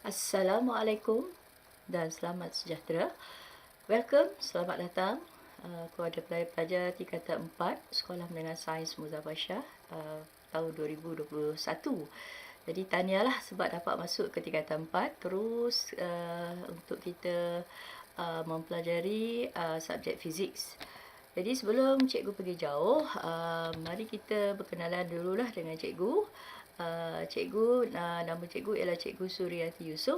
Assalamualaikum dan selamat sejahtera. Welcome, selamat datang kepada pelajar tingkatan 4 Sekolah Menengah Sains Muzaffar Shah tahun 2021. Jadi tahniahlah sebab dapat masuk ke tingkatan 4 terus untuk kita mempelajari subjek fizik. Jadi sebelum cikgu pergi jauh, mari kita berkenalan dululah dengan cikgu. Nama cikgu ialah Cikgu Suryati Yusof.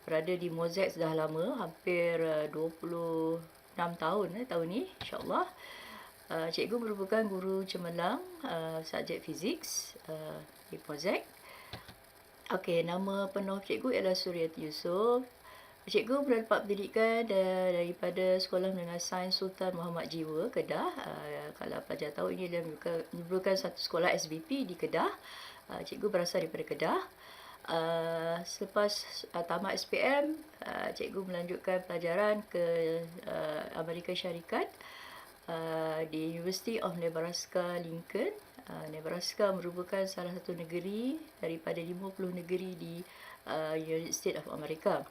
Berada di Mozek dah lama, hampir 26 tahun tahun ni, insyaAllah. Cikgu merupakan guru cemerlang subjek fizik di Mozek. Okey, nama penuh cikgu ialah Suryati Yusof. Cikgu mendapat pendidikan daripada Sekolah Menengah Sains Sultan Muhammad Jiwa, Kedah. Kalau pelajar tahu, ini dia merupakan satu sekolah SBP di Kedah. Cikgu berasal daripada Kedah. Selepas tamat SPM, cikgu melanjutkan pelajaran ke Amerika Syarikat di University of Nebraska Lincoln. Nebraska merupakan salah satu negeri daripada 50 negeri di United States of America.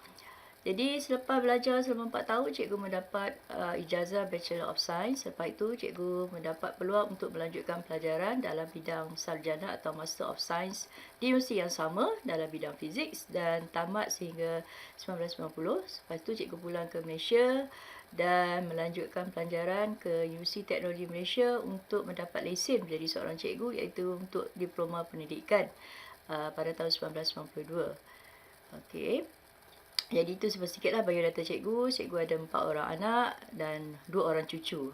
Jadi selepas belajar selama 4 tahun, cikgu mendapat ijazah Bachelor of Science. Lepas itu, cikgu mendapat peluang untuk melanjutkan pelajaran dalam bidang sarjana atau Master of Science di universiti yang sama dalam bidang fizik dan tamat sehingga 1990. Lepas itu, cikgu pulang ke Malaysia dan melanjutkan pelajaran ke Universiti Teknologi Malaysia untuk mendapat lesen menjadi seorang cikgu, iaitu untuk diploma pendidikan pada tahun 1992. Okey. Jadi itu sedikitlah biodata cikgu. Cikgu ada 4 orang anak dan 2 orang cucu.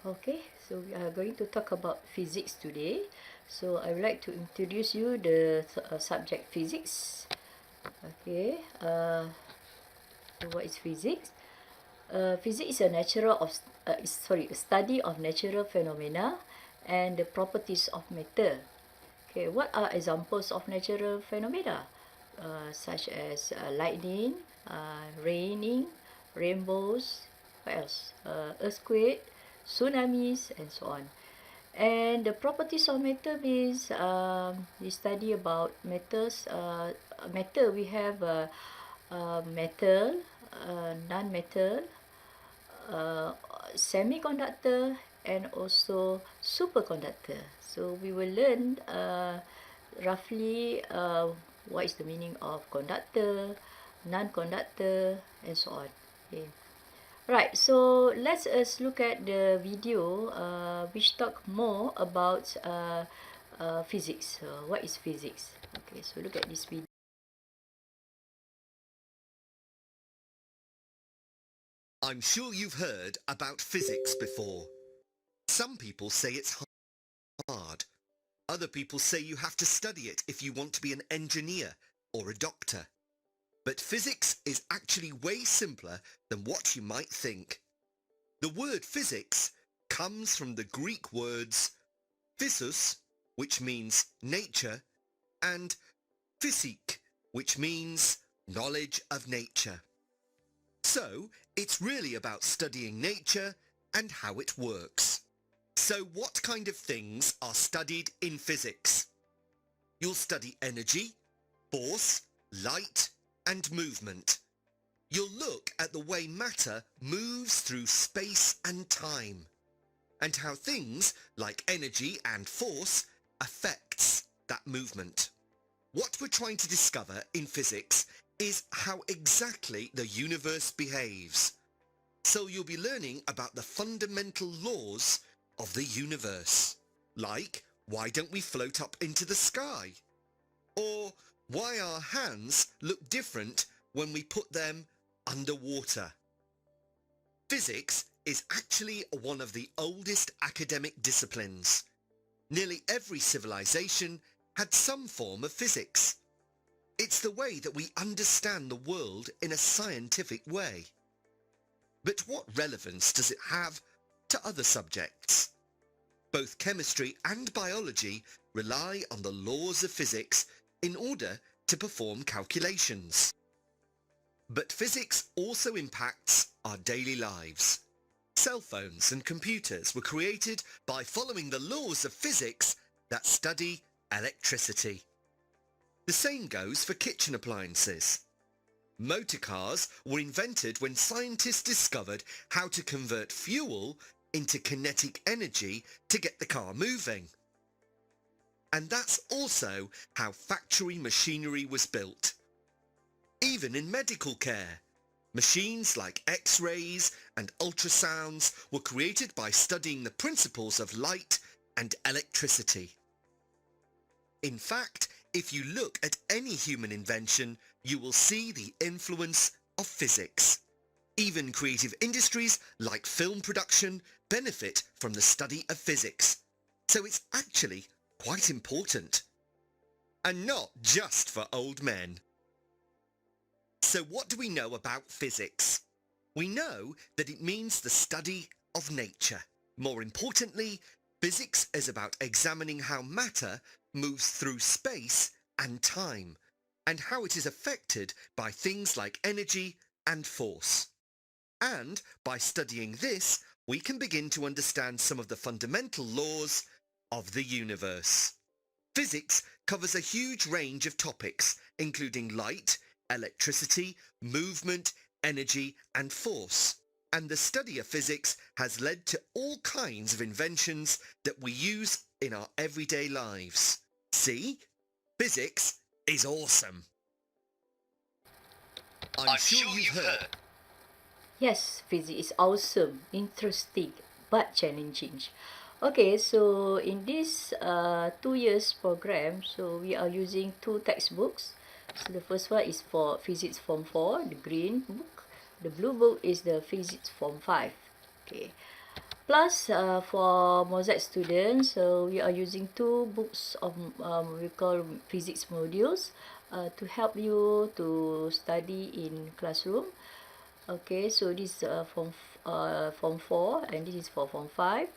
Okay, so we are going to talk about physics today. So I would like to introduce you the subject physics. Okay, what is physics? Physics is a study of natural phenomena and the properties of matter. Okay, what are examples of natural phenomena? Such as lightning, raining, rainbows, what else? Earthquake, tsunamis, and so on. And the properties of matter means we study about metals. Matter, we have metal, non-metal, semiconductor, and also superconductor. So we will learn roughly what is the meaning of conductor, non-conductor, and so on. Okay. Right, so let's look at the video which talk more about physics. What is physics? Okay, so look at this video. I'm sure you've heard about physics before. Some people say it's hard. Other people say you have to study it if you want to be an engineer or a doctor. But physics is actually way simpler than what you might think. The word physics comes from the Greek words physis, which means nature, and physik, which means knowledge of nature. So, it's really about studying nature and how it works. So what kind of things are studied in physics? You'll study energy, force, light, and movement. You'll look at the way matter moves through space and time, and how things like energy and force affects that movement. What we're trying to discover in physics is how exactly the universe behaves. So you'll be learning about the fundamental laws of the universe. Like, why don't we float up into the sky? Or why our hands look different when we put them underwater. Physics is actually one of the oldest academic disciplines. Nearly every civilization had some form of physics. It's the way that we understand the world in a scientific way. But what relevance does it have to other subjects? Both chemistry and biology rely on the laws of physics in order to perform calculations. But physics also impacts our daily lives. Cell phones and computers were created by following the laws of physics that study electricity. The same goes for kitchen appliances. Motor cars were invented when scientists discovered how to convert fuel into kinetic energy to get the car moving. And that's also how factory machinery was built. Even in medical care, machines like X-rays and ultrasounds were created by studying the principles of light and electricity. In fact, if you look at any human invention, you will see the influence of physics. Even creative industries like film production benefit from the study of physics. So it's actually quite important. And not just for old men. So what do we know about physics? We know that it means the study of nature. More importantly, physics is about examining how matter moves through space and time, and how it is affected by things like energy and force. And by studying this, we can begin to understand some of the fundamental laws of the universe. Physics covers a huge range of topics, including light, electricity, movement, energy, and force. And the study of physics has led to all kinds of inventions that we use in our everyday lives. See? Physics is awesome. I'm sure you've heard. Yes, physics is awesome, interesting, but challenging. Okay, so in this 2 years program, so we are using 2 textbooks. So the first one is for Physics Form 4, the green book. The blue book is the Physics Form 5. Okay. Plus, for Mosaic students, so we are using 2 books of we call physics modules to help you to study in classroom. Okay, so this is form 4 and this is for form 5.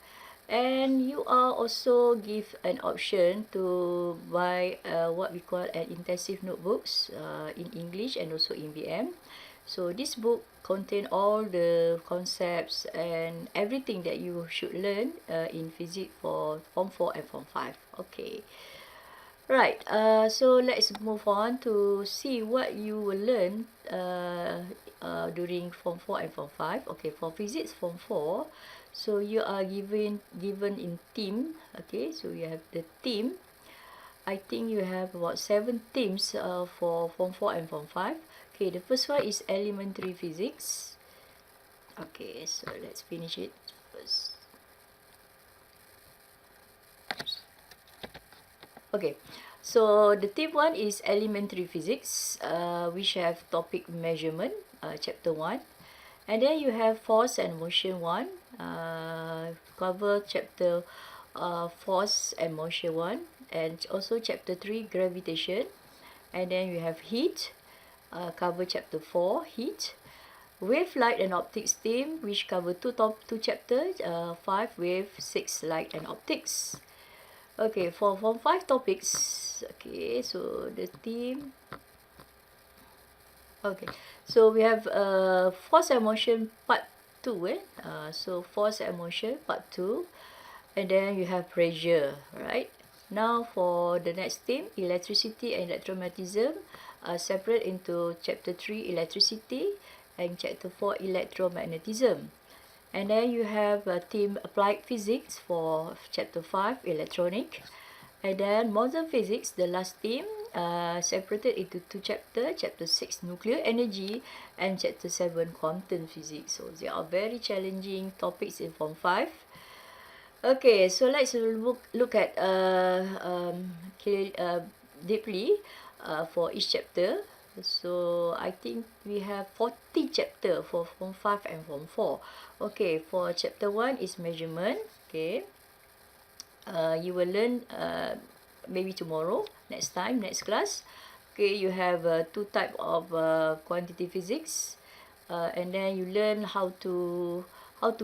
And you are also give an option to buy what we call an intensive notebooks in English and also in BM. So this book contain all the concepts and everything that you should learn in physics for form 4 and form 5. Okay. Right, so let's move on to see what you will learn during Form 4 and Form 5. Okay, for Physics Form 4, so you are given in team. Okay, so you have the team. I think you have about 7 teams for Form 4 and Form 5. Okay, the first one is Elementary Physics. Okay, so let's finish it first. Okay, so the tip 1 is elementary physics, which have topic measurement, chapter 1. And then you have force and motion 1, cover chapter force and motion 1. And also chapter 3, gravitation. And then you have heat, cover chapter 4, heat. Wave, light and optics theme, which cover two chapters, 5 wave, 6 light and optics. Okay, for Form 5 topics, okay, so the theme, okay, so we have force and motion part 2, so force and motion part 2, and then you have pressure, right? Now for the next theme, electricity and electromagnetism, separate into chapter 3, electricity, and chapter 4, electromagnetism. And then you have theme applied physics for chapter 5, electronic. And then modern physics, the last theme, separated into two chapters, chapter 6, nuclear energy, and chapter 7, quantum physics. So they are very challenging topics in Form 5. Okay, so let's look at deeply for each chapter. So I think we have 40 chapter for Form 5 and Form 4. Okay, for chapter 1 is measurement. Okay, you will learn maybe tomorrow, next time, next class. Okay, you have two type of quantity physics, and then you learn how to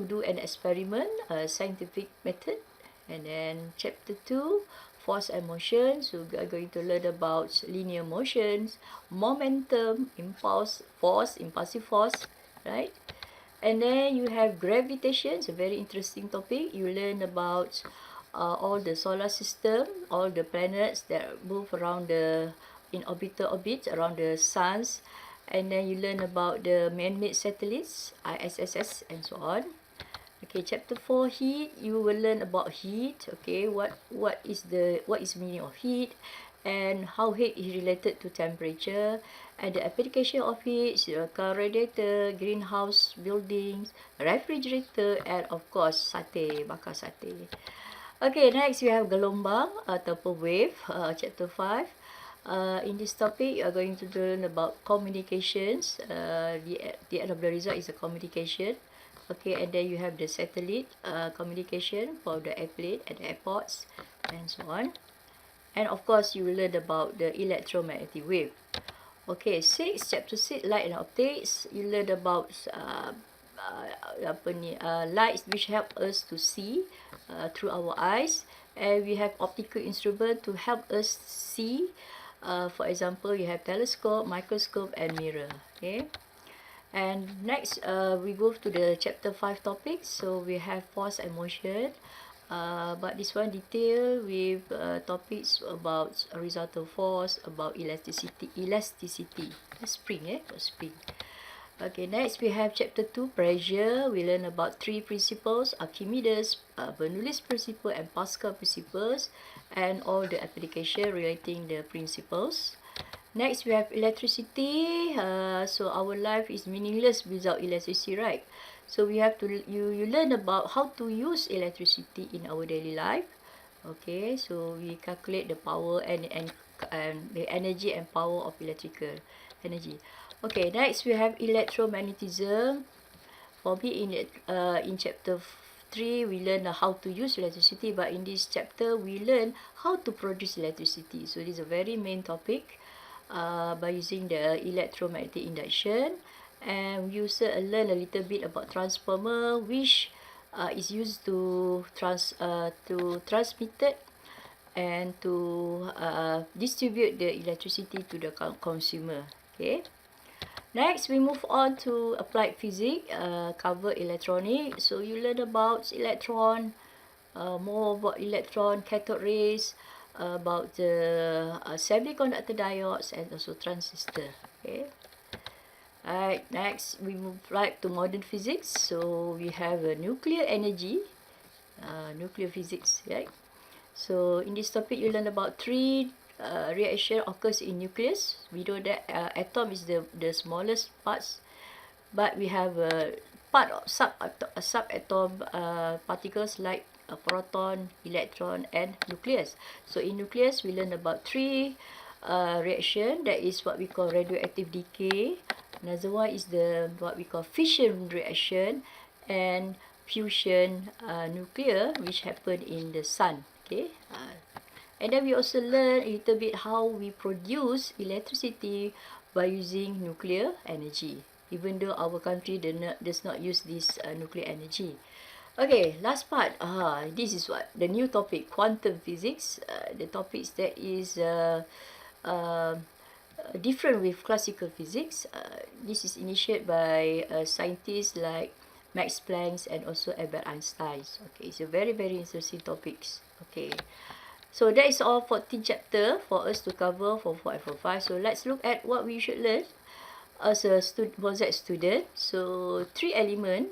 do an experiment, scientific method. And then chapter 2, force and motion. So we are going to learn about linear motions, momentum, impulse, force, impulsive force, right? And then you have gravitation. It's a very interesting topic. You learn about all the solar system, all the planets that move around in orbital orbit around the suns. And then you learn about the man-made satellites, ISS, and so on. Okay, chapter 4, heat. You will learn about heat. Okay, what is meaning of heat, and how heat is related to temperature, and the application of heat, car radiator, greenhouse buildings, refrigerator, and of course sate, bakar sate. Okay, next we have gelombang ataupun wave, chapter 5. In this topic, you are going to learn about communications. The end of the result is a communication. Okay, and then you have the satellite communication for the airplane at the airports, and so on. And of course, you will learn about the electromagnetic wave. Okay, chapter 6, light and optics. You learn about lights which help us to see through our eyes, and we have optical instrument to help us see. For example, you have telescope, microscope, and mirror. Okay. And next, we go to the chapter 5 topics. So we have force and motion. But this one detail with topics about horizontal force, about elasticity, spring, spring. Okay, next we have chapter 2, pressure. We learn about three principles, Archimedes, Bernoulli's principle, and Pascal principles, and all the application relating the principles. Next, we have electricity. So our life is meaningless without electricity, right? So we have to you learn about how to use electricity in our daily life. Okay, so we calculate the power and the energy and power of electrical energy. Okay, next we have electromagnetism. For me, in chapter 3, we learn how to use electricity, but in this chapter, we learn how to produce electricity. So this is a very main topic. By using the electromagnetic induction, and we also learn a little bit about transformer, which is used to transmit it and to distribute the electricity to the consumer. Okay. Next, we move on to applied physics, cover electronic. So you learn about electron, more about electron, cathode rays, about the semiconductor diodes, and also transistor. Okay. Alright, next we move right to modern physics. So we have nuclear energy, nuclear physics, right? So in this topic, you learn about three reaction occurs in nucleus. We know that atom is the smallest parts, but we have part of subatom particles like a proton, electron, and nucleus. So in nucleus, we learn about three reaction. That is what we call radioactive decay. Another one is what we call fission reaction, and fusion nuclear, which happen in the sun. Okay. And then we also learn a little bit how we produce electricity by using nuclear energy, even though our country does not use this nuclear energy. Okay, last part. This is what the new topic, quantum physics. The topics that is uh, different with classical physics. This is initiated by scientists like Max Planck's, and also Albert Einstein's. Okay, it's a very, very interesting topics. Okay, so that is all 14 chapter for us to cover for 4 and for 5. So let's look at what we should learn as a Mozart student. So 3 element.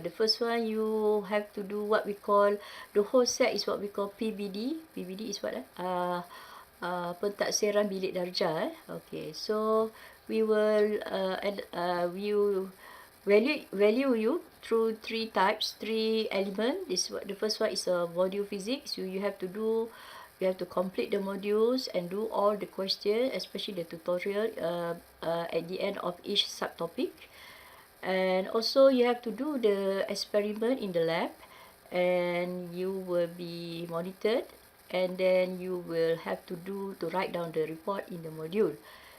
The first one, you have to do what we call, the whole set is what we call PBD. PBD is what? Pentaksiran bilik darjah. Okay, so we will value you through 3 types, 3 element. This what the first one is a module physics. You have to complete the modules and do all the questions, especially the tutorial at the end of each subtopic. And also you have to do the experiment in the lab, and you will be monitored, and then you will have to write down the report in the module.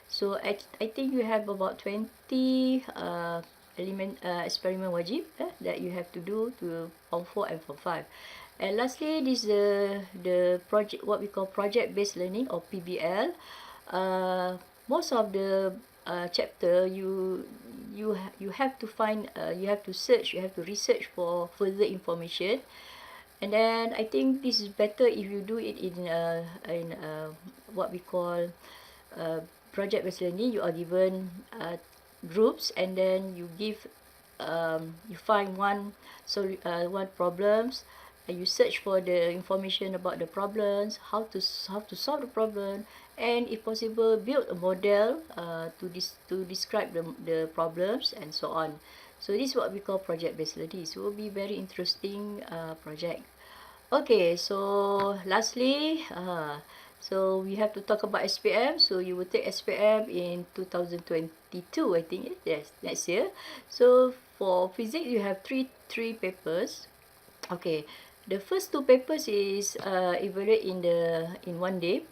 So I think you have about 20 experiment wajib that you have to do to Form 4 and Form 5. And lastly, this is the project, what we call project based learning, or PBL. Most of the chapter, you have to find, you have to search, you have to research for further information. And then I think this is better if you do it in what we call project based learning. You are given groups, and then you give you find one problems, and you search for the information about the problems, how to solve the problem, and if possible build a model to describe the problems, and so on. So this is what we call project based learning. So it will be very interesting project. Okay, so lastly, so we have to talk about SPM. So you will take SPM in 2022, I think. Yes, next year. So for physics, you have three papers. Okay, the first 2 papers is evaluate in one day.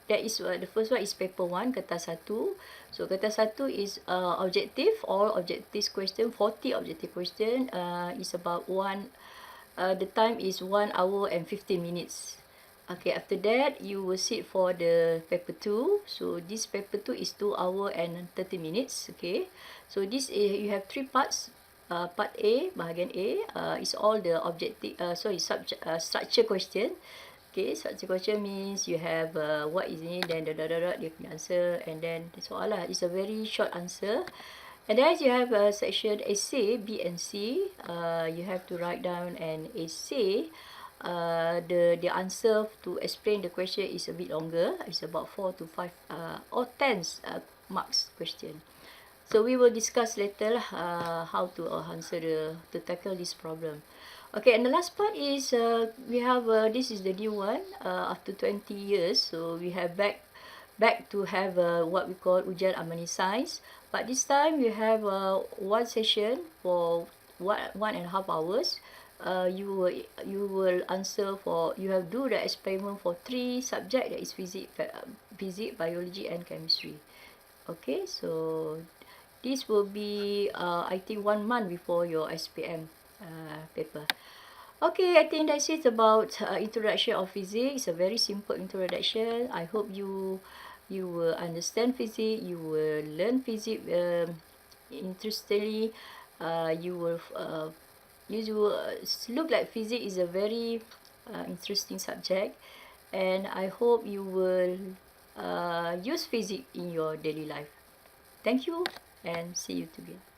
That is the first one is paper 1, kertas 1. So kertas 1 is objective, all objective question, 40 objective question. Is about the time is 1 hour and 15 minutes. Okay, after that you will sit for the paper 2. So this paper 2 is 2 hour and 30 minutes. Okay, so this is, you have 3 parts. Part A, bahagian A, is all the objective, structure question. Okay, structure question means you have what is it, then dia punya answer, and then soalan is a very short answer. And then you have a section essay, B and C. You have to write down an essay. The answer to explain the question is a bit longer. It's about 4 to 5 or 10 marks question. So we will discuss later how to answer to tackle this problem. Okay, and the last part is we have this is the new one after 20 years. So we have back to have what we call ujian Amani Science. But this time we have one session for 1.5 hours. You will answer for, you have do the experiment for 3 subjects, that is physics, biology, and chemistry. Okay, so this will be I think 1 month before your SPM paper. Okay, I think that's it about introduction of physics. A very simple introduction. I hope you will understand physics. You will learn physics interestingly. You will look like physics is a very interesting subject, and I hope you will use physics in your daily life. Thank you, and see you together.